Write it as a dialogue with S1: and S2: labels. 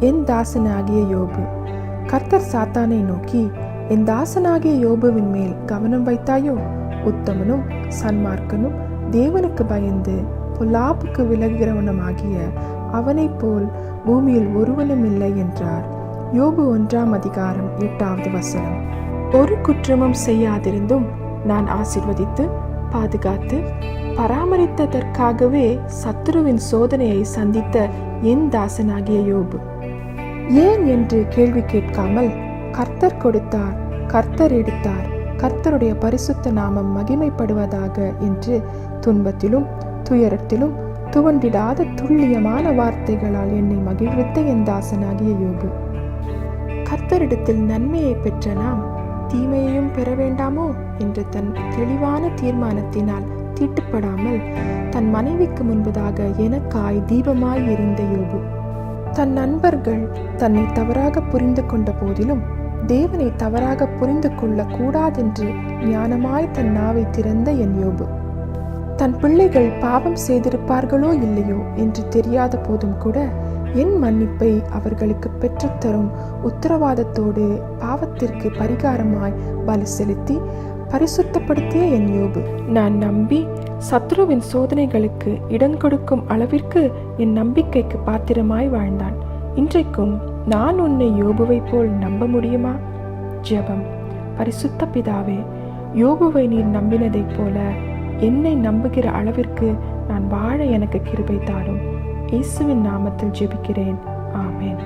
S1: என் தாசனாகிய யோபு. கர்த்தர் சாத்தானை நோக்கி, என் தாசனாகிய யோபுவின் மேல் கவனம் வைத்தாயோ? உத்தமனும் சன்மார்க்கனும் தேவனுக்கு பயந்து பொல்லாப்புக்கு விலகுகிறவனுமாகிய அவனைப் போல் பூமியில் ஒருவனும் இல்லை என்றார். யோபு 1:8 ஒரு குற்றமும் செய்யாதிருந்தும் நான் ஆசீர்வதித்து பாதுகாத்து பராமரித்ததற்காகவே சத்துருவின் சோதனையை சந்தித்த என் தாசனாகிய யோபு. ஏன் என்று கேள்வி கேட்காமல், கர்த்தர் கொடுத்தார், கர்த்தர் எடுத்தார், கர்த்தருடைய பரிசுத்த நாமம் மகிமைப்படுவதாக என்று துன்பத்திலும் துயரத்திலும் துவண்டிடாத துல்லியமான வார்த்தைகளால் என்னை மகிழ்வித்த என் தாசனாகிய யோபு. கர்த்தரிடத்தில் நன்மையை பெற்ற நாம் தீமையையும் பெற வேண்டாமோ என்று தன் தெளிவான தீர்மானத்தினால் தீட்டுப்படாமல் தன் மனைவிக்கு முன்பதாக எனக்காய் தீபமாய் எரிந்த யோபு. தன் நண்பர்கள் தன்னை தவறாக புரிந்து கொண்ட போதிலும் தேவனை தவறாக புரிந்து கொள்ள கூடாதென்று ஞானமாய் தன் நாவை திறந்த என் யோபு. தன் பிள்ளைகள் பாவம் செய்திருப்பார்களோ இல்லையோ என்று தெரியாத போதும் கூட என் மன்னிப்பை அவர்களுக்கு பெற்றுத்தரும் உத்தரவாதத்தோடு பாவத்திற்கு பரிகாரமாய் பலி செலுத்தி பரிசுத்தப்படுத்திய என் யோபு. நான் நம்பி சத்ருவின் சோதனைகளுக்கு இடம் கொடுக்கும் அளவிற்கு என் நம்பிக்கைக்கு பாத்திரமாய் வாழ்ந்தான். இன்றைக்கும் நான் உன்னை யோபுவை போல் நம்ப முடியுமா? ஜெபம். பரிசுத்த பிதாவே, யோபுவை நீர் நம்பினதைப் போல என்னை நம்புகிற அளவிற்கு நான் வாழ எனக்கு கிருபை தாரும். இயேசுவின் நாமத்தில் ஜெபிக்கிறேன். ஆமென்.